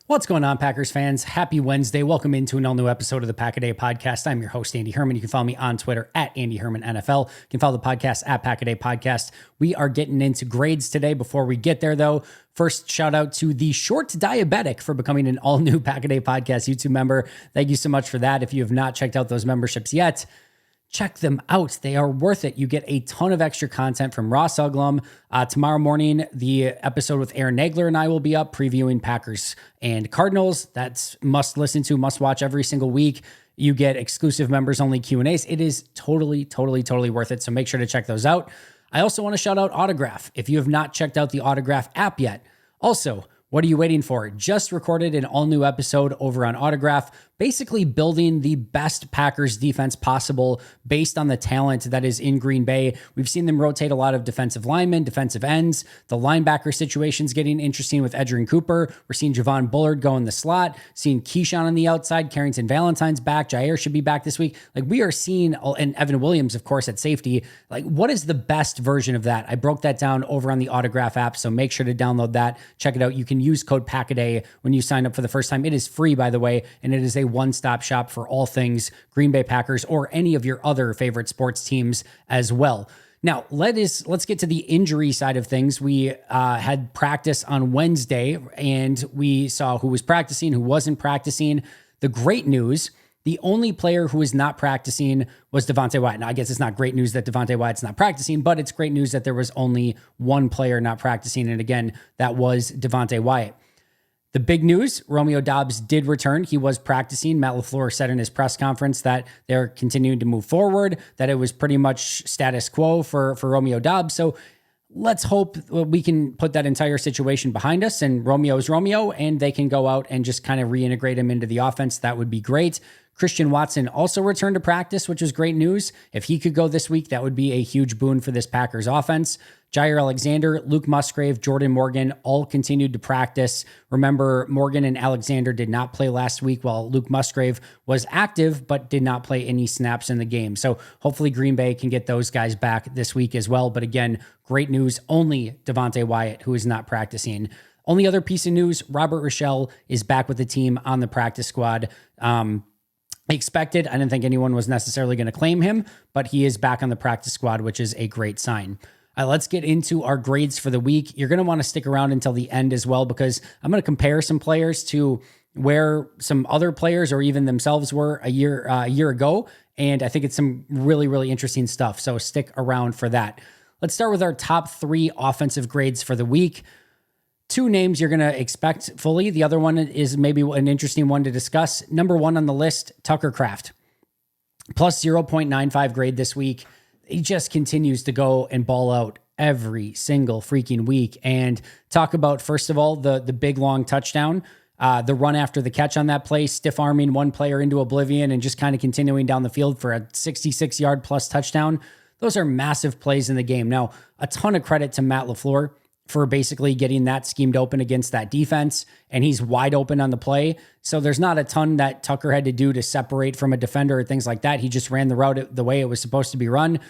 What's going on, Packers fans? Happy Wednesday. Welcome into an all-new episode of the PackADay podcast. I'm your host, Andy Herman. You can follow me on Twitter at Andy Herman NFL. You can follow the podcast at PackADay Podcast. We are getting into grades today. Before we get there, though, first shout out to the Short Diabetic for becoming an all-new PackADay Podcast YouTube member. Thank you so much for that. If you have not checked out those memberships yet, check them out. They are worth it. You get a ton of extra content from Ross Uglum. Tomorrow morning, the episode with Aaron Nagler and I will be up previewing Packers and Cardinals. That's must listen to, must watch every single week. You get exclusive members only Q&As. It is totally worth it. So make sure to check those out. I also want to shout out Autograph. If you have not checked out the Autograph app yet, also, what are you waiting for? Just recorded an all-new episode over on Autograph, basically building the best Packers defense possible based on the talent that is in Green Bay. We've seen them rotate a lot of defensive linemen, defensive ends. The linebacker situation's getting interesting with Edgerrin Cooper. We're seeing Javon Bullard go in the slot, seeing Keyshawn on the outside, Carrington Valentine's back, Jair should be back this week. Like, we are seeing, and Evan Williams, of course, at safety. Like, what is the best version of that? I broke that down over on the Autograph app, so make sure to download that. Check it out. You can use code PackADay when you sign up for the first time. It is free, by the way, and it is a one-stop shop for all things Green Bay Packers or any of your other favorite sports teams as well. Now, let's get to the injury side of things. We had practice on Wednesday, and we saw who was practicing, who wasn't practicing. The great news, the only player who is not practicing was Devontae Wyatt. Now, I guess it's not great news that Devontae Wyatt's not practicing, but it's great news that there was only one player not practicing, and again, that was Devontae Wyatt. The big news, Romeo Doubs did return. He was practicing. Matt LaFleur said in his press conference that they're continuing to move forward, that it was pretty much status quo for Romeo Doubs. So let's hope we can put that entire situation behind us and Romeo is Romeo and they can go out and just kind of reintegrate him into the offense. That would be great. Christian Watson also returned to practice, which is great news. If he could go this week, that would be a huge boon for this Packers offense. Jair Alexander, Luke Musgrave, Jordan Morgan all continued to practice. Remember, Morgan and Alexander did not play last week while Luke Musgrave was active but did not play any snaps in the game. So hopefully Green Bay can get those guys back this week as well. But again, great news, only Devontae Wyatt who is not practicing. Only other piece of news, Robert Rochelle is back with the team on the practice squad. Expected. I didn't think anyone was necessarily going to claim him, but he is back on the practice squad, which is a great sign. All right, let's get into our grades for the week. You're going to want to stick around until the end as well, because I'm going to compare some players to where some other players or even themselves were a year ago. And I think it's some really interesting stuff. So stick around for that. Let's start with our top 3 offensive grades for the week. 2 names you're going to expect fully. The other one is maybe an interesting one to discuss. Number 1 on the list, Tucker Kraft. Plus 0.95 grade this week. He just continues to go and ball out every single freaking week. And talk about, first of all, the big long touchdown, the run after the catch on that play, stiff arming one player into oblivion and just kind of continuing down the field for a 66-yard plus touchdown. Those are massive plays in the game. Now, a ton of credit to Matt LaFleur for basically getting that schemed open against that defense, and he's wide open on the play. So there's not a ton that Tucker had to do to separate from a defender or things like that. He just ran the route the way it was supposed to be run,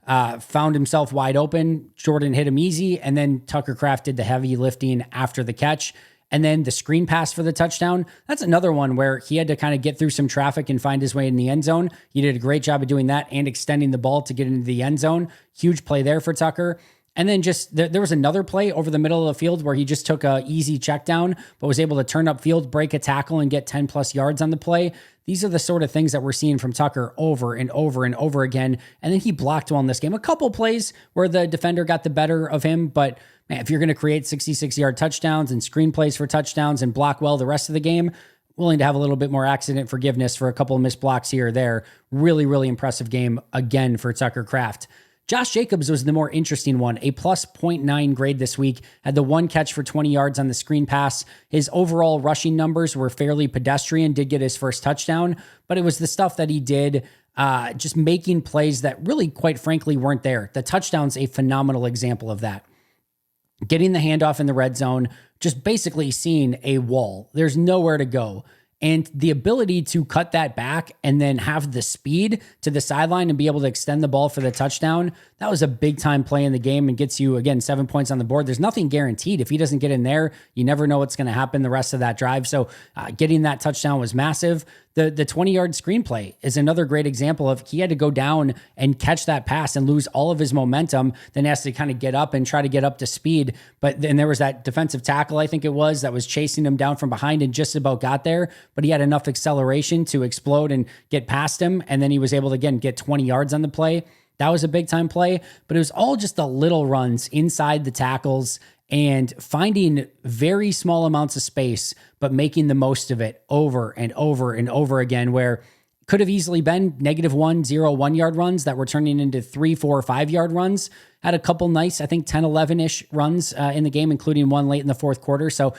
found himself wide open. Jordan hit him easy, and then Tucker Kraft did the heavy lifting after the catch. And then the screen pass for the touchdown, that's another one where he had to kind of get through some traffic and find his way in the end zone. He did a great job of doing that and extending the ball to get into the end zone. Huge play there for Tucker. And then just there was another play over the middle of the field where he just took a easy check down, but was able to turn up field, break a tackle, and get 10 plus yards on the play. These are the sort of things that we're seeing from Tucker over and over again. And then he blocked well in this game. A couple plays where the defender got the better of him, but man, if you're going to create 66-yard touchdowns and screen plays for touchdowns and block well the rest of the game, willing to have a little bit more accident forgiveness for a couple of missed blocks here or there. Really impressive game again for Tucker Kraft. Josh Jacobs was the more interesting one, a plus 0.9 grade this week, had the one catch for 20 yards on the screen pass. His overall rushing numbers were fairly pedestrian, did get his first touchdown, but it was the stuff that he did, just making plays that really, quite frankly, weren't there. The touchdown's a phenomenal example of that. Getting the handoff in the red zone, just basically seeing a wall. There's nowhere to go. And the ability to cut that back and then have the speed to the sideline and be able to extend the ball for the touchdown, that was a big time play in the game and gets you, again, 7 points on the board. There's nothing guaranteed. If he doesn't get in there, you never know what's going to happen the rest of that drive. So getting that touchdown was massive. The 20-yard screenplay is another great example of he had to go down and catch that pass and lose all of his momentum, then has to kind of get up and try to get up to speed. But then there was that defensive tackle, I think it was, that was chasing him down from behind and just about got there, but he had enough acceleration to explode and get past him. And then he was able to, again, get 20 yards on the play. That was a big time play, but it was all just the little runs inside the tackles and finding very small amounts of space, but making the most of it over and over and over again, where could have easily been -1, 0, 1 yard runs that were turning into 3, 4, 5 yard runs. Had a couple nice, I think 10, 11-ish runs in the game, including one late in the fourth quarter. So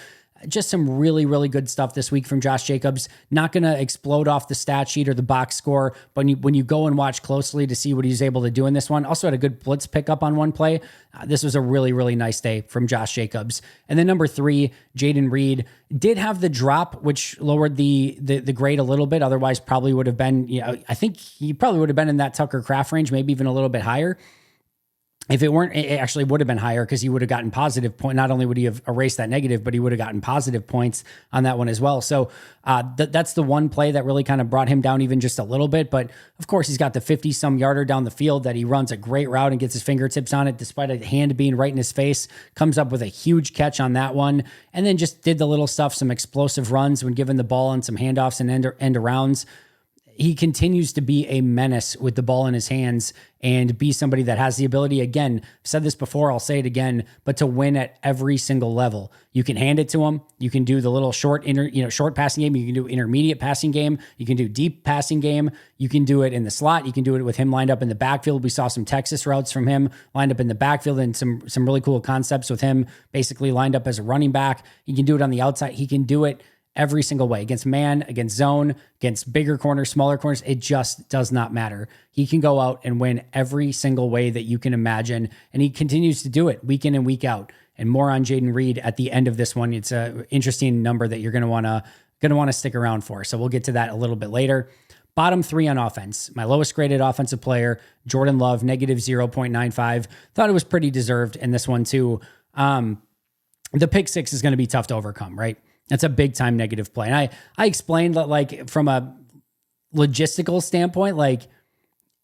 just some really, really good stuff this week from Josh Jacobs. Not going to explode off the stat sheet or the box score, but when you go and watch closely to see what he's able to do in this one, also had a good blitz pickup on one play. This was a really, really nice day from Josh Jacobs. And then number 3, Jayden Reed did have the drop, which lowered the grade a little bit. Otherwise, probably would have been, I think he probably would have been in that Tucker Kraft range, maybe even a little bit higher. If it weren't, it actually would have been higher because he would have gotten positive point. Not only would he have erased that negative, but he would have gotten positive points on that one as well. So that's the one play that really kind of brought him down even just a little bit. But of course, he's got the 50-some yarder down the field that he runs a great route and gets his fingertips on it, despite a hand being right in his face. Comes up with a huge catch on that one, and then just did the little stuff, some explosive runs when given the ball and some handoffs and end arounds. He continues to be a menace with the ball in his hands and be somebody that has the ability, again, I've said this before, I'll say it again, but to win at every single level. You can hand it to him. You can do the little short passing game. You can do intermediate passing game. You can do deep passing game. You can do it in the slot. You can do it with him lined up in the backfield. We saw some Texas routes from him lined up in the backfield and some really cool concepts with him basically lined up as a running back. He can do it on the outside. He can do it every single way, against man, against zone, against bigger corners, smaller corners. It just does not matter. He can go out and win every single way that you can imagine, and he continues to do it week in and week out. And more on Jayden Reed at the end of this one. It's an interesting number that you're going to want to stick around for. So we'll get to that a little bit later. Bottom 3 on offense. My lowest graded offensive player, Jordan Love, -0.95. Thought it was pretty deserved in this one too. The pick 6 is going to be tough to overcome, right? That's a big time negative play. And I explained that, like, from a logistical standpoint, like,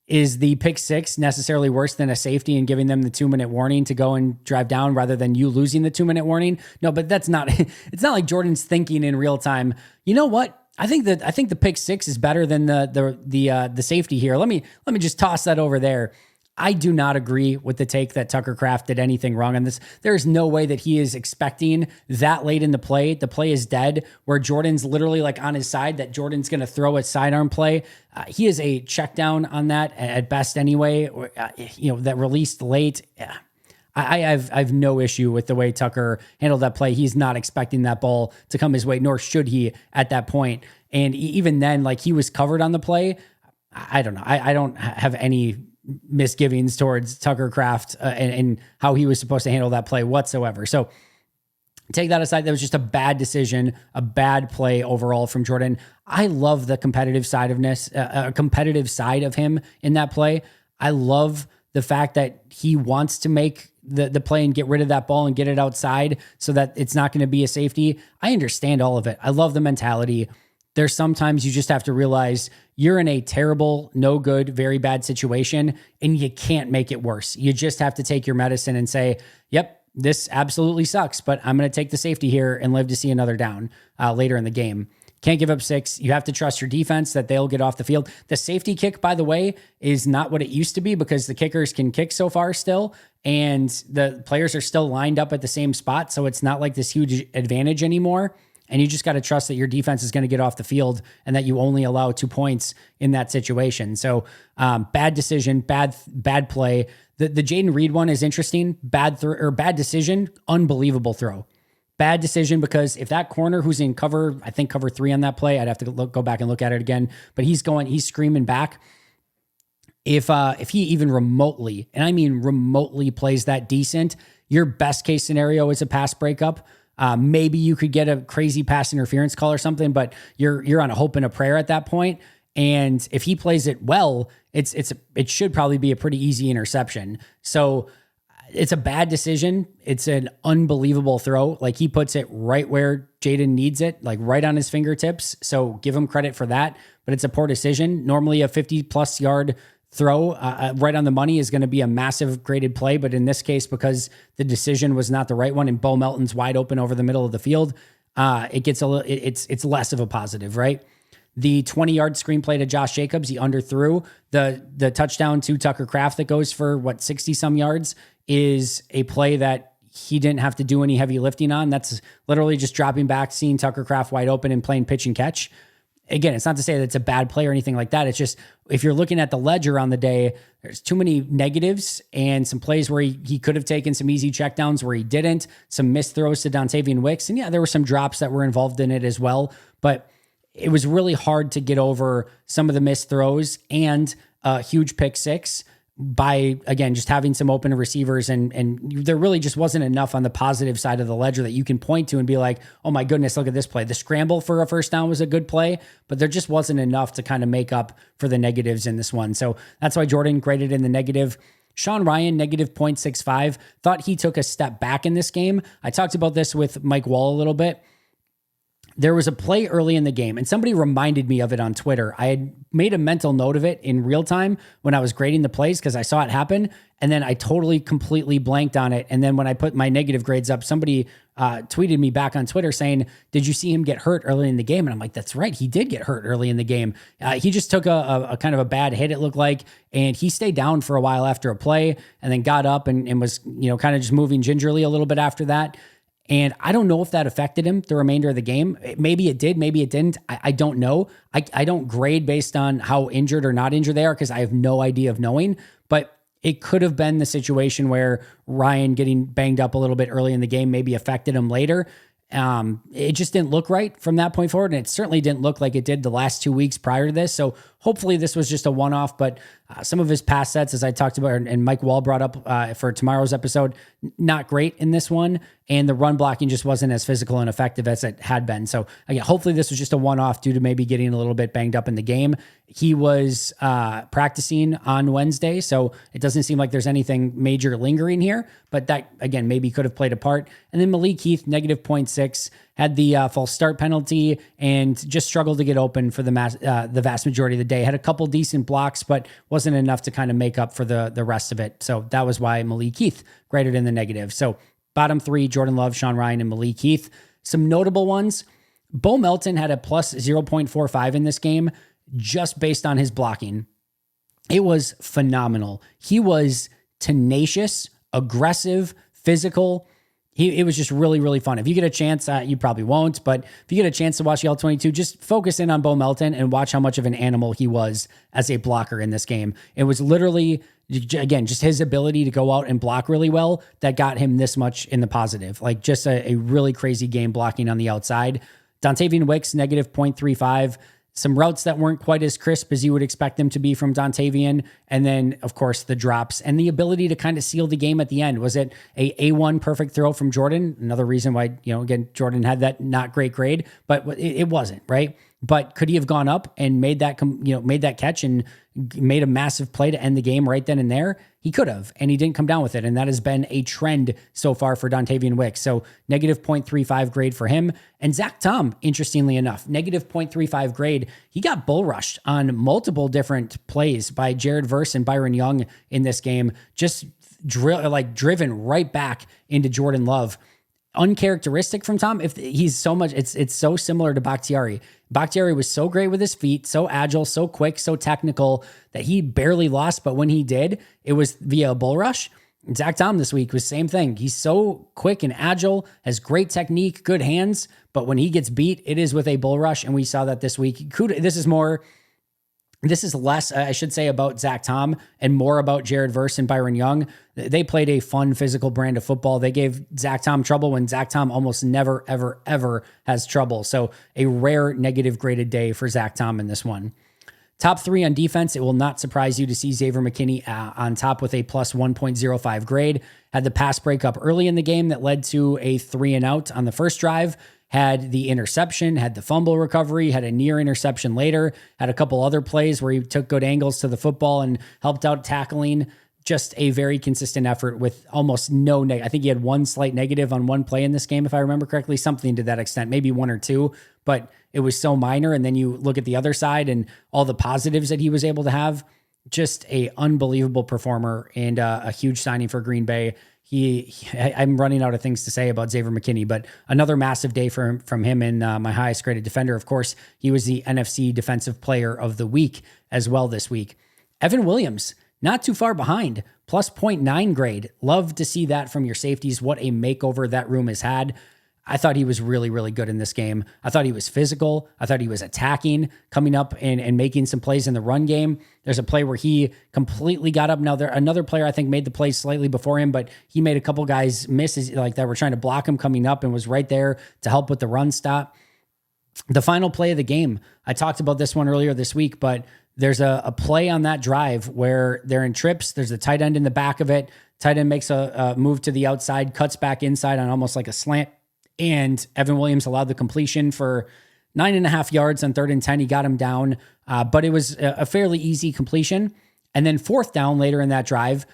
is the pick 6 necessarily worse than a safety and giving them the 2-minute warning to go and drive down rather than you losing the 2-minute warning? No, but that's not, it's not like Jordan's thinking in real time. You know what? I think the pick 6 is better than the safety here. Let me just toss that over there. I do not agree with the take that Tucker Kraft did anything wrong on this. There is no way that he is expecting that late in the play. The play is dead, where Jordan's literally like on his side, that Jordan's going to throw a sidearm play. He is a check down on that at best anyway, or, that released late. I have no issue with the way Tucker handled that play. He's not expecting that ball to come his way, nor should he at that point. And even then, like, he was covered on the play. I don't know. I don't have any misgivings towards Tucker Kraft and how he was supposed to handle that play whatsoever. So take that aside. That was just a bad decision, a bad play overall from Jordan. I love the competitive side of him in that play. I love the fact that he wants to make the play and get rid of that ball and get it outside so that it's not going to be a safety. I understand all of it. I love the mentality. There's sometimes you just have to realize you're in a terrible, no good, very bad situation, and you can't make it worse. You just have to take your medicine and say, yep, this absolutely sucks, but I'm going to take the safety here and live to see another down later in the game. Can't give up 6. You have to trust your defense that they'll get off the field. The safety kick, by the way, is not what it used to be because the kickers can kick so far still, and the players are still lined up at the same spot, so it's not like this huge advantage anymore. And you just got to trust that your defense is going to get off the field and that you only allow 2 points in that situation. So bad decision, bad play. The Jayden Reed one is interesting. Bad decision, unbelievable throw. Bad decision because if that corner who's in cover 3 on that play, I'd have to go back and look at it again. But he's screaming back. If he even remotely, and I mean remotely, plays that decent, your best case scenario is a pass breakup. Maybe you could get a crazy pass interference call or something, but you're on a hope and a prayer at that point. And if he plays it well, it should probably be a pretty easy interception. So it's a bad decision. It's an unbelievable throw. Like, he puts it right where Jaden needs it, like right on his fingertips. So give him credit for that, but it's a poor decision. Normally a 50+ yard throw right on the money is going to be a massive graded play. But in this case, because the decision was not the right one and Bo Melton's wide open over the middle of the field, it gets a little, it's less of a positive, right? The 20-yard screenplay to Josh Jacobs, he underthrew. The touchdown to Tucker Kraft that goes for 60-some yards is a play that he didn't have to do any heavy lifting on. That's literally just dropping back, seeing Tucker Kraft wide open and playing pitch and catch. Again, it's not to say that it's a bad play or anything like that. It's just, if you're looking at the ledger on the day, there's too many negatives and some plays where he could have taken some easy checkdowns where he didn't, some missed throws to Dontavian Wicks. And yeah, there were some drops that were involved in it as well. But it was really hard to get over some of the missed throws and a huge pick six by, again, just having some open receivers. And there really just wasn't enough on the positive side of the ledger that you can point to and be like, oh my goodness, look at this play. The scramble for a first down was a good play, but there just wasn't enough to kind of make up for the negatives in this one. So that's why Jordan graded in the negative. Sean Ryan, negative 0.65, thought he took a step back in this game. I talked about this with Mike Wall a little bit. There was a play early in the game, and somebody reminded me of it on Twitter. I had made a mental note of it in real time when I was grading the plays because I saw it happen, and then I totally, completely blanked on it. And then when I put my negative grades up, somebody tweeted me back on Twitter saying, did you see him get hurt early in the game? And I'm like, that's right. He did get hurt early in the game. He just took a kind of a bad hit, it looked like, and he stayed down for a while after a play and then got up and was, kind of just moving gingerly a little bit after that. And I don't know if that affected him the remainder of the game. Maybe it did, maybe it didn't. I don't know. I don't grade based on how injured or not injured they are because I have no idea of knowing. But it could have been the situation where Ryan getting banged up a little bit early in the game maybe affected him later. It just didn't look right from that point forward. And it certainly didn't look like it did the last 2 weeks prior to this. So hopefully this was just a one-off, but some of his pass sets, as I talked about, and Mike Wall brought up for tomorrow's episode, not great in this one. And the run blocking just wasn't as physical and effective as it had been. So again, hopefully this was just a one-off due to maybe getting a little bit banged up in the game. He was practicing on Wednesday, so it doesn't seem like there's anything major lingering here, but that, again, maybe could have played a part. And then Malik Heath, negative 0.6, had the false start penalty and just struggled to get open for the vast majority of the day. Had a couple decent blocks, but wasn't enough to kind of make up for the rest of it. So that was why Malik Heath graded in the negative. So bottom three, Jordan Love, Sean Ryan, and Malik Heath. Some notable ones. Bo Melton had a plus 0.45 in this game just based on his blocking. It was phenomenal. He was tenacious, aggressive, physical. It was just really, really fun. If you get a chance, you probably won't, but if you get a chance to watch the L22, just focus in on Bo Melton and watch how much of an animal he was as a blocker in this game. It was literally, again, just his ability to go out and block really well that got him this much in the positive. Like, just a really crazy game blocking on the outside. Dontavian Wicks, negative 0.35. Some routes that weren't quite as crisp as you would expect them to be from Dontavian. And then, of course, the drops and the ability to kind of seal the game at the end. Was it a A1 perfect throw from Jordan? Another reason why, again, Jordan had that not great grade, but it wasn't, right? But could he have gone up and made that, made that catch and made a massive play to end the game right then and there? He could have, and he didn't come down with it. And that has been a trend so far for Dontavian Wicks. So negative 0.35 grade for him. And Zach Tom, interestingly enough, negative 0.35 grade. He got bull rushed on multiple different plays by Jared Verse and Byron Young in this game. Just driven right back into Jordan Love. Uncharacteristic from Tom. If he's so much, it's so similar to Bakhtiari. Bakhtiari was so great with his feet, so agile, so quick, so technical that he barely lost. But when he did, it was via a bull rush. Zach Tom this week was same thing. He's so quick and agile, has great technique, good hands. But when he gets beat, it is with a bull rush. And we saw that this week. This is less, I should say, about Zach Tom and more about Jared Verse and Byron Young. They played a fun, physical brand of football. They gave Zach Tom trouble when Zach Tom almost never, ever, ever has trouble. So a rare negative graded day for Zach Tom in this one. Top 3 on defense, it will not surprise you to see Xavier McKinney on top with a plus 1.05 grade. Had the pass breakup early in the game that led to a 3-and-out on the first drive. Had the interception, had the fumble recovery, had a near interception later, had a couple other plays where he took good angles to the football and helped out tackling. Just a very consistent effort with almost no I think he had one slight negative on one play in this game, if I remember correctly, something to that extent, maybe one or two, but it was so minor. And then you look at the other side and all the positives that he was able to have. Just a unbelievable performer and a huge signing for Green Bay. I'm running out of things to say about Xavier McKinney, but another massive day from him and my highest graded defender. Of course, he was the NFC Defensive Player of the Week as well this week. Evan Williams, not too far behind, plus 0.9 grade. Love to see that from your safeties. What a makeover that room has had. I thought he was really, really good in this game. I thought he was physical. I thought he was attacking, coming up and making some plays in the run game. There's a play where he completely got up. Now, another player I think made the play slightly before him, but he made a couple guys misses like that were trying to block him coming up and was right there to help with the run stop. The final play of the game, I talked about this one earlier this week, but there's a play on that drive where they're in trips. There's a tight end in the back of it. Tight end makes a move to the outside, cuts back inside on almost like a slant. And Evan Williams allowed the completion for 9.5 yards on 3rd and 10. He got him down, but it was a fairly easy completion. And then 4th down later in that drive,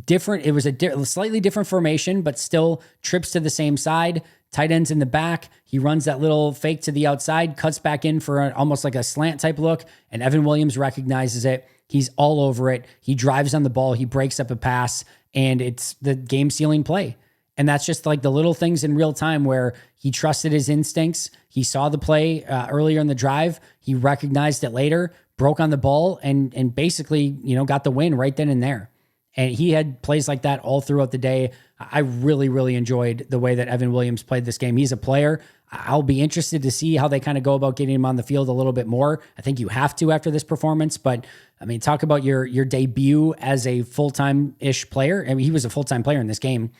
different. It was a slightly different formation, but still trips to the same side. Tight end's in the back. He runs that little fake to the outside, cuts back in for almost like a slant type look, and Evan Williams recognizes it. He's all over it. He drives on the ball. He breaks up a pass, and it's the game-sealing play. And that's just like the little things in real time where he trusted his instincts. He saw the play earlier in the drive. He recognized it later, broke on the ball, and basically, got the win right then and there. And he had plays like that all throughout the day. I really, really enjoyed the way that Evan Williams played this game. He's a player. I'll be interested to see how they kind of go about getting him on the field a little bit more. I think you have to after this performance. But, I mean, talk about your debut as a full-time-ish player. I mean, he was a full-time player in this game.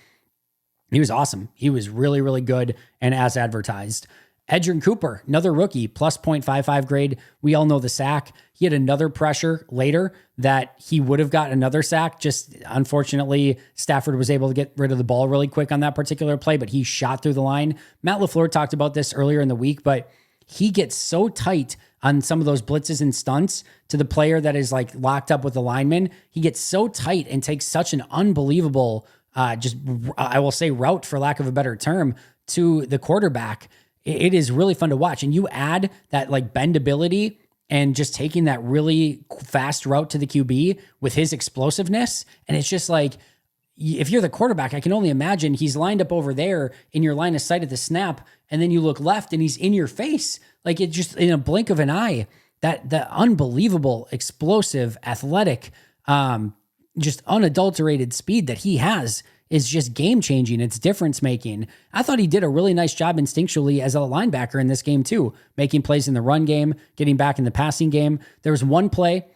He was awesome. He was really, really good and as advertised. Edgerrin Cooper, another rookie, plus 0.55 grade. We all know the sack. He had another pressure later that he would have got another sack. Just unfortunately, Stafford was able to get rid of the ball really quick on that particular play, but he shot through the line. Matt LaFleur talked about this earlier in the week, but he gets so tight on some of those blitzes and stunts to the player that is like locked up with the lineman. He gets so tight and takes such an unbelievable, I will say route for lack of a better term, to the quarterback. It is really fun to watch. And you add that like bendability and just taking that really fast route to the QB with his explosiveness. And it's just like, if you're the quarterback, I can only imagine he's lined up over there in your line of sight at the snap. And then you look left and he's in your face. Like it just in a blink of an eye, that the unbelievable, explosive, athletic, just unadulterated speed that he has is just game-changing. It's difference-making. I thought he did a really nice job instinctually as a linebacker in this game too, making plays in the run game, getting back in the passing game. There was one play,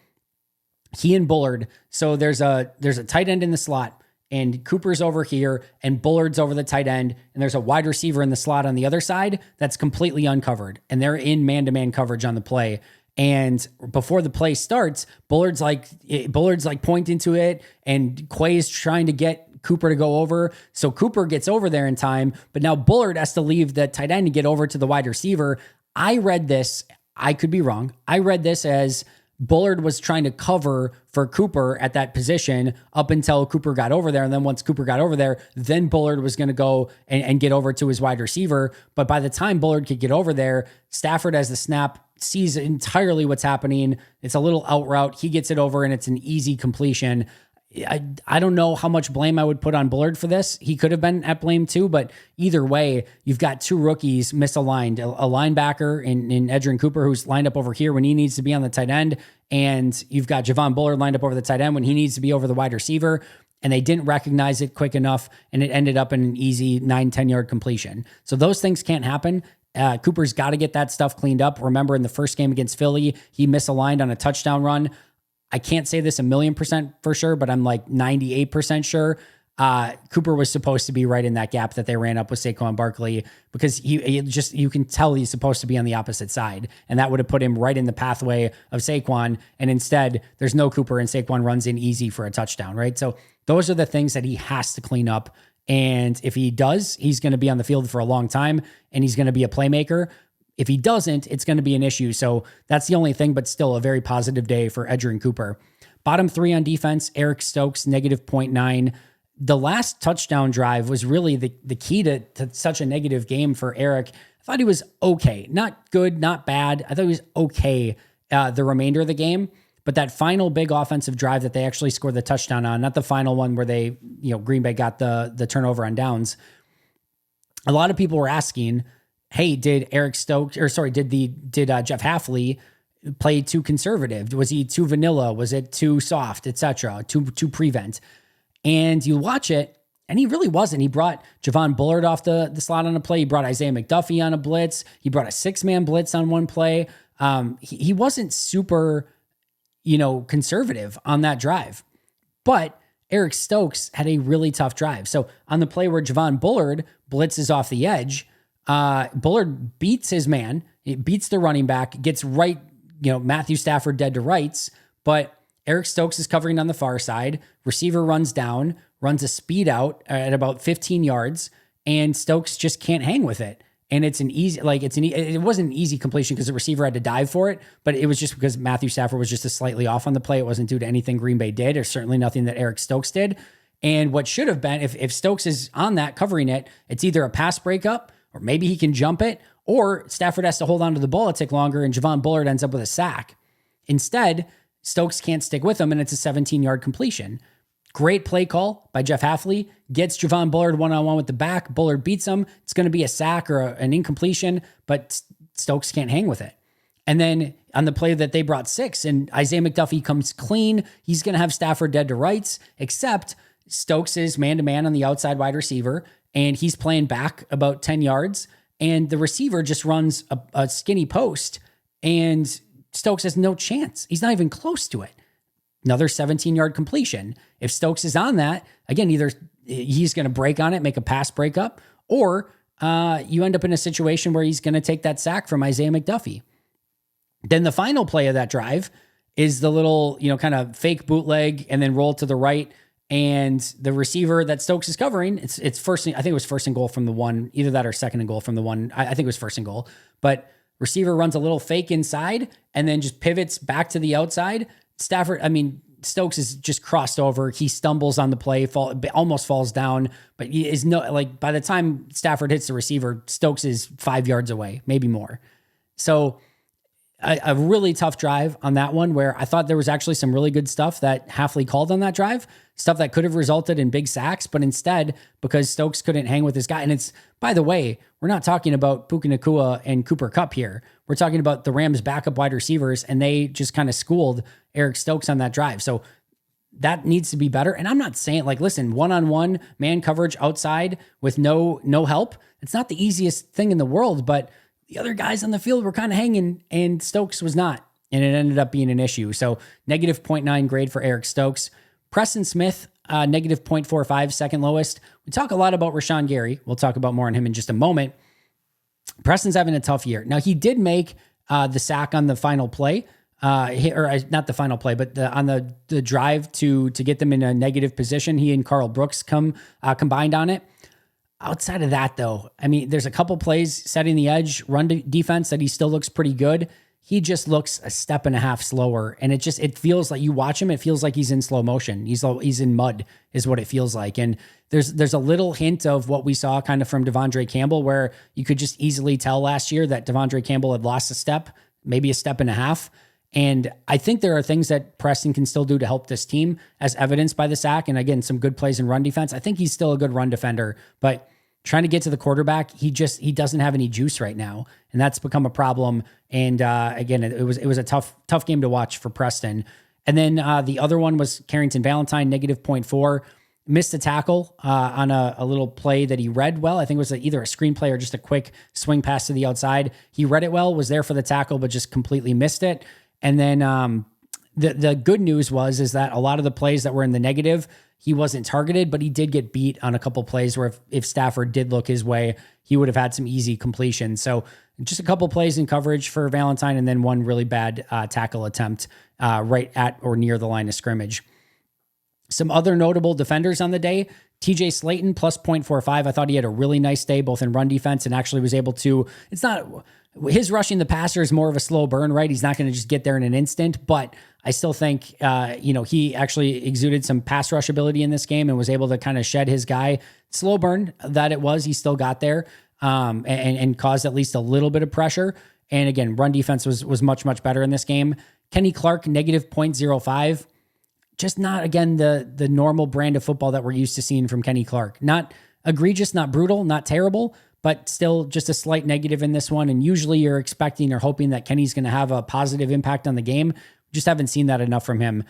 he and Bullard. So there's a tight end in the slot, and Cooper's over here, and Bullard's over the tight end, and there's a wide receiver in the slot on the other side that's completely uncovered, and they're in man-to-man coverage on the play. And before the play starts, Bullard's like pointing to it, and Quay's trying to get Cooper to go over. So Cooper gets over there in time, but now Bullard has to leave the tight end to get over to the wide receiver. I read this, I could be wrong. I read this as Bullard was trying to cover for Cooper at that position up until Cooper got over there. And then once Cooper got over there, then Bullard was going to go and get over to his wide receiver. But by the time Bullard could get over there, Stafford has the snap, sees entirely what's happening. It's a little out route. He gets it over and it's an easy completion. I don't know how much blame I would put on Bullard for this. He could have been at blame too, but either way, you've got two rookies misaligned, a linebacker in Edgerrin Cooper who's lined up over here when he needs to be on the tight end, and you've got Javon Bullard lined up over the tight end when he needs to be over the wide receiver, and they didn't recognize it quick enough, and it ended up in an easy 9-10 yard completion. So those things can't happen. Cooper's got to get that stuff cleaned up. Remember in the first game against Philly, he misaligned on a touchdown run. I can't say this 1,000,000% for sure, but I'm like 98% sure. Cooper was supposed to be right in that gap that they ran up with Saquon Barkley, because he just, you can tell he's supposed to be on the opposite side, and that would have put him right in the pathway of Saquon. And instead, there's no Cooper, and Saquon runs in easy for a touchdown, right? So those are the things that he has to clean up. And if he does, he's going to be on the field for a long time, and he's going to be a playmaker. If he doesn't, it's going to be an issue. So that's the only thing, but still a very positive day for Edgerrin Cooper. Bottom three on defense, Eric Stokes, negative 0.9. The last touchdown drive was really the key to such a negative game for Eric. I thought he was okay. Not good, not bad. I thought he was okay the remainder of the game. But that final big offensive drive that they actually scored the touchdown on, not the final one where they, Green Bay got the turnover on downs. A lot of people were asking, hey, did Jeff Hafley play too conservative? Was he too vanilla? Was it too soft, etc., too prevent? And you watch it, and he really wasn't. He brought Javon Bullard off the slot on a play. He brought Isaiah McDuffie on a blitz. He brought a 6-man blitz on one play. He wasn't super, conservative on that drive. But Eric Stokes had a really tough drive. So on the play where Javon Bullard blitzes off the edge, Bullard beats his man. He beats the running back, gets right, Matthew Stafford dead to rights, but Eric Stokes is covering on the far side. Receiver runs down, runs a speed out at about 15 yards, and Stokes just can't hang with it. And it's it wasn't an easy completion because the receiver had to dive for it, but it was just because Matthew Stafford was just slightly off on the play. It wasn't due to anything Green Bay did, or certainly nothing that Eric Stokes did. And what should have been, if Stokes is on that covering it, it's either a pass breakup, or maybe he can jump it, or Stafford has to hold on to the ball a tick longer, and Javon Bullard ends up with a sack. Instead, Stokes can't stick with him, and it's a 17-yard completion. Great play call by Jeff Hafley. Gets Javon Bullard one-on-one with the back. Bullard beats him. It's going to be a sack or an incompletion, but Stokes can't hang with it. And then on the play that they brought 6, and Isaiah McDuffie comes clean, he's going to have Stafford dead to rights, except Stokes is man-to-man on the outside wide receiver, and he's playing back about 10 yards, and the receiver just runs a skinny post, and Stokes has no chance. He's not even close to it. Another 17-yard completion. If Stokes is on that, again, either he's going to break on it, make a pass breakup, or you end up in a situation where he's going to take that sack from Isaiah McDuffie. Then the final play of that drive is the little, kind of fake bootleg and then roll to the right. And the receiver that Stokes is covering, it's first. I think it was first and goal from the one, either that or second and goal from the one. I think it was first and goal, but receiver runs a little fake inside and then just pivots back to the outside. Stokes is just crossed over. He stumbles on the play, almost falls down, but he is by the time Stafford hits the receiver, Stokes is 5 yards away, maybe more. So a really tough drive on that one, where I thought there was actually some really good stuff that Hafley called on that drive, stuff that could have resulted in big sacks, but instead, because Stokes couldn't hang with his guy, and it's, by the way, we're not talking about Puka Nacua and Cooper Kupp here. We're talking about the Rams' backup wide receivers, and they just kind of schooled Eric Stokes on that drive. So that needs to be better. And I'm not saying, listen, one-on-one man coverage outside with no help, it's not the easiest thing in the world, but the other guys on the field were kind of hanging, and Stokes was not, and it ended up being an issue. So negative 0.9 grade for Eric Stokes. Preston Smith, negative 0.45, second lowest. We talk a lot about Rashawn Gary. We'll talk about more on him in just a moment. Preston's having a tough year. Now, he did make the sack on the final play, not the final play, but on the drive to get them in a negative position. He and Carl Brooks combined on it. Outside of that, though, there's a couple plays setting the edge, run defense that he still looks pretty good. He just looks a step and a half slower, and it feels like, you watch him, it feels like he's in slow motion. He's in mud, is what it feels like. And there's a little hint of what we saw kind of from Devondre Campbell, where you could just easily tell last year that Devondre Campbell had lost a step, maybe a step and a half. And I think there are things that Preston can still do to help this team, as evidenced by the sack. And again, some good plays in run defense. I think he's still a good run defender, but trying to get to the quarterback, he doesn't have any juice right now. And that's become a problem. And again, it was a tough game to watch for Preston. And then the other one was Carrington Valentine, negative 0.4, missed a tackle on a little play that he read well. I think it was either a screenplay or just a quick swing pass to the outside. He read it well, was there for the tackle, but just completely missed it. And then the good news is that a lot of the plays that were in the negative, he wasn't targeted, but he did get beat on a couple plays where if Stafford did look his way, he would have had some easy completion. So just a couple plays in coverage for Valentine, and then one really bad tackle attempt right at or near the line of scrimmage. Some other notable defenders on the day, TJ Slayton plus 0.45. I thought he had a really nice day, both in run defense and actually was able to, it's not, his rushing the passer is more of a slow burn, right? He's not going to just get there in an instant, but I still think, he actually exuded some pass rush ability in this game and was able to kind of shed his guy. Slow burn that it was, he still got there and caused at least a little bit of pressure. And again, run defense was much, much better in this game. Kenny Clark, negative 0.05. Just not, again, the normal brand of football that we're used to seeing from Kenny Clark. Not egregious, not brutal, not terrible, but still just a slight negative in this one. And usually you're expecting or hoping that Kenny's going to have a positive impact on the game. Just haven't seen that enough from him.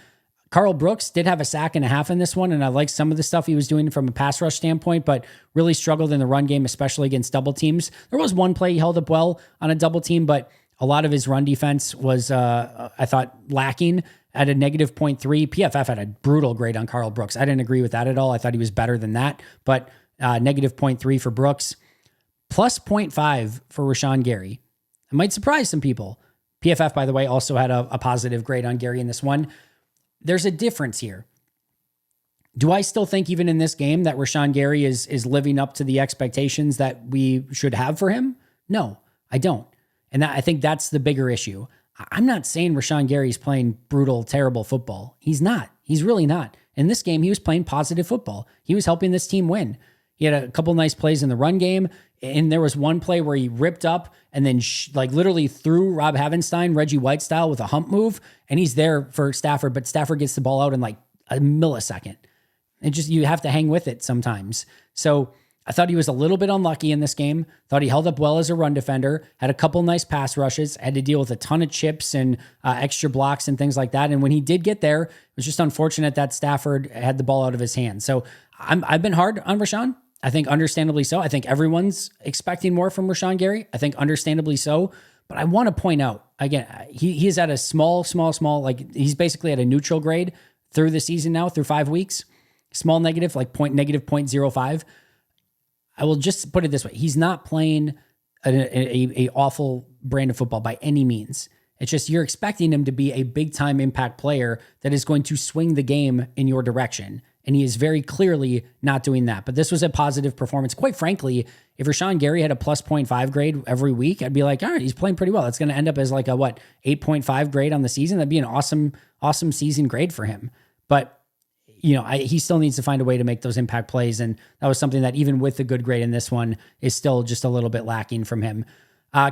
Carl Brooks did have a sack and a half in this one, and I like some of the stuff he was doing from a pass rush standpoint, but really struggled in the run game, especially against double teams. There was one play he held up well on a double team, but a lot of his run defense was, I thought, lacking at a negative 0.3. PFF had a brutal grade on Carl Brooks. I didn't agree with that at all. I thought he was better than that, but negative 0.3 for Brooks. Plus 0.5 for Rashawn Gary. It might surprise some people. PFF, by the way, also had a positive grade on Gary in this one. There's a difference here. Do I still think even in this game that Rashawn Gary is living up to the expectations that we should have for him? No, I don't. And I think that's the bigger issue. I'm not saying Rashawn Gary's playing brutal, terrible football. He's not. He's really not. In this game, he was playing positive football. He was helping this team win. He had a couple nice plays in the run game, and there was one play where he ripped up and then literally threw Rob Havenstein, Reggie White style, with a hump move, and he's there for Stafford, but Stafford gets the ball out in like a millisecond. And just, you have to hang with it sometimes. So I thought he was a little bit unlucky in this game. Thought he held up well as a run defender, had a couple nice pass rushes, had to deal with a ton of chips and extra blocks and things like that. And when he did get there, it was just unfortunate that Stafford had the ball out of his hands. So I've been hard on Rashawn. I think understandably so. I think everyone's expecting more from Rashawn Gary. I think understandably so. But I want to point out, again, he is at a small, like he's basically at a neutral grade through the season now, through 5 weeks. Small negative, like negative 0.05. I will just put it this way. He's not playing a awful brand of football by any means. It's just you're expecting him to be a big-time impact player that is going to swing the game in your direction. And he is very clearly not doing that. But this was a positive performance. Quite frankly, if Rashawn Gary had a plus 0.5 grade every week, I'd be like, all right, he's playing pretty well. That's going to end up as like a 8.5 grade on the season. That'd be an awesome season grade for him. But he still needs to find a way to make those impact plays. And that was something that even with the good grade in this one is still just a little bit lacking from him.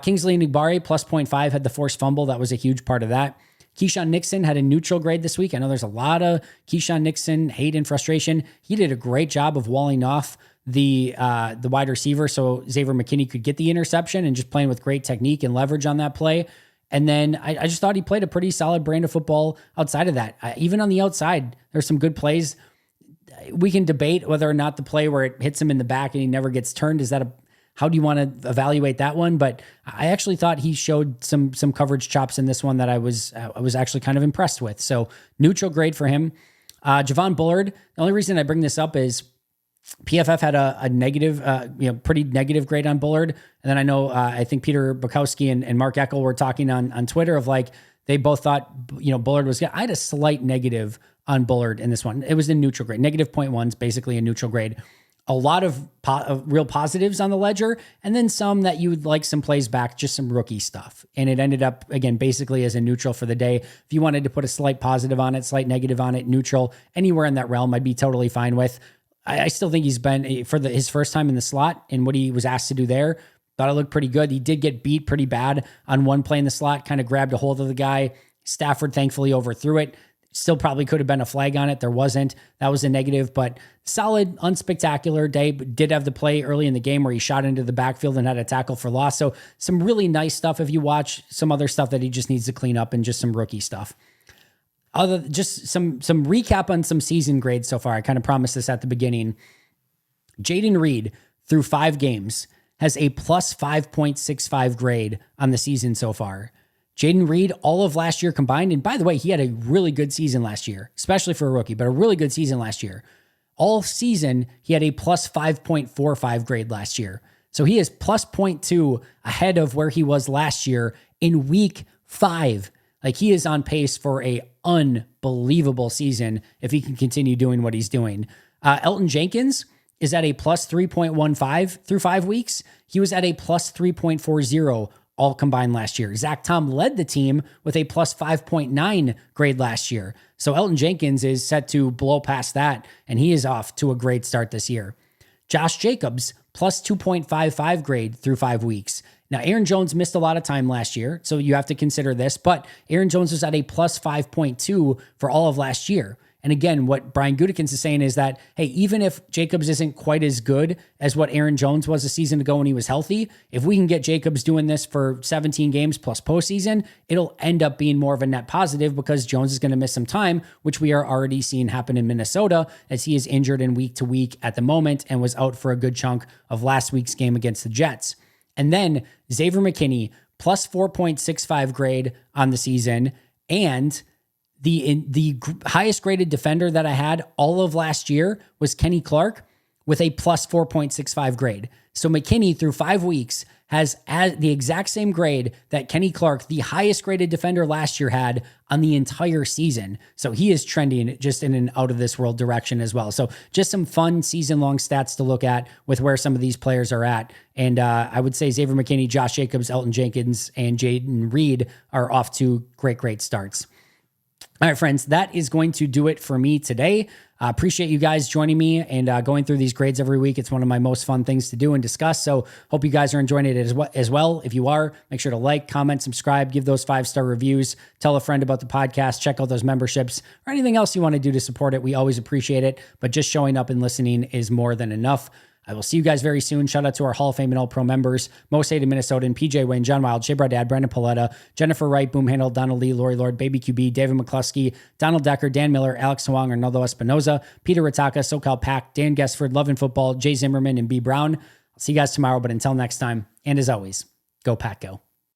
Kingsley Enagbare, plus 0.5, had the forced fumble. That was a huge part of that. Keyshawn Nixon had a neutral grade this week. I know there's a lot of Keyshawn Nixon hate and frustration. He did a great job of walling off the wide receiver so Xavier McKinney could get the interception and just playing with great technique and leverage on that play. And then I just thought he played a pretty solid brand of football outside of that. Even on the outside, there's some good plays. We can debate whether or not the play where it hits him in the back and he never gets turned, how do you want to evaluate that one? But I actually thought he showed some coverage chops in this one that I was actually kind of impressed with. So neutral grade for him. Javon Bullard, the only reason I bring this up is PFF had a negative, pretty negative grade on Bullard. And then I know, I think Peter Bukowski and Mark Eckel were talking on Twitter of like, they both thought, Bullard was good. I had a slight negative on Bullard in this one. It was a neutral grade. Negative 0.1 is basically a neutral grade. A lot of real positives on the ledger, and then some that you would like some plays back, just some rookie stuff. And it ended up, again, basically as a neutral for the day. If you wanted to put a slight positive on it, slight negative on it, neutral, anywhere in that realm, I'd be totally fine with. I still think he's been, for his first time in the slot and what he was asked to do there, thought it looked pretty good. He did get beat pretty bad on one play in the slot, kind of grabbed a hold of the guy. Stafford thankfully overthrew it. Still probably could have been a flag on it. There wasn't. That was a negative, but solid, unspectacular day. But did have the play early in the game where he shot into the backfield and had a tackle for loss. So some really nice stuff if you watch. Some other stuff that he just needs to clean up and just some rookie stuff. Just some recap on some season grades so far. I kind of promised this at the beginning. Jayden Reed, through 5 games, has a plus 5.65 grade on the season so far. Jayden Reed, all of last year combined, and by the way, he had a really good season last year, especially for a rookie, but a really good season last year. All season, he had a plus 5.45 grade last year. So he is plus 0.2 ahead of where he was last year in week 5. Like, he is on pace for a unbelievable season if he can continue doing what he's doing. Elton Jenkins is at a plus 3.15 through 5 weeks. He was at a plus 3.40 all combined last year. Zach Tom led the team with a plus 5.9 grade last year. So Elton Jenkins is set to blow past that, and he is off to a great start this year. Josh Jacobs, plus 2.55 grade through 5 weeks. Now, Aaron Jones missed a lot of time last year, so you have to consider this, but Aaron Jones was at a plus 5.2 for all of last year. And again, what Brian Gutekunst is saying is that, hey, even if Jacobs isn't quite as good as what Aaron Jones was a season ago when he was healthy, if we can get Jacobs doing this for 17 games plus postseason, it'll end up being more of a net positive because Jones is going to miss some time, which we are already seeing happen in Minnesota as he is injured in week to week at the moment and was out for a good chunk of last week's game against the Jets. And then Xavier McKinney, plus 4.65 grade on the season, and the highest graded defender that I had all of last year was Kenny Clark with a plus 4.65 grade. So McKinney through 5 weeks has the exact same grade that Kenny Clark, the highest graded defender last year, had on the entire season. So he is trending just in an out of this world direction as well. So just some fun season long stats to look at with where some of these players are at. And I would say Xavier McKinney, Josh Jacobs, Elton Jenkins, and Jaden Reed are off to great starts. All right, friends, that is going to do it for me today. Appreciate you guys joining me and going through these grades every week. It's one of my most fun things to do and discuss. So hope you guys are enjoying it as well. If you are, make sure to like, comment, subscribe, give those 5-star reviews, tell a friend about the podcast, check out those memberships, or anything else you want to do to support it. We always appreciate it, but just showing up and listening is more than enough. I will see you guys very soon. Shout out to our Hall of Fame and All-Pro members, Most Hated Minnesotan, PJ Wayne, John Wild, Shea Dad, Brandon Paletta, Jennifer Wright, Boom Handle, Donald Lee, Lori Lord, Baby QB, David McCluskey, Donald Decker, Dan Miller, Alex Hwang, Arnaldo Espinoza, Peter Ritaka, SoCal Pack, Dan Gesford, Love and Football, Jay Zimmerman, and B Brown. I'll see you guys tomorrow, but until next time, and as always, go Pack Go.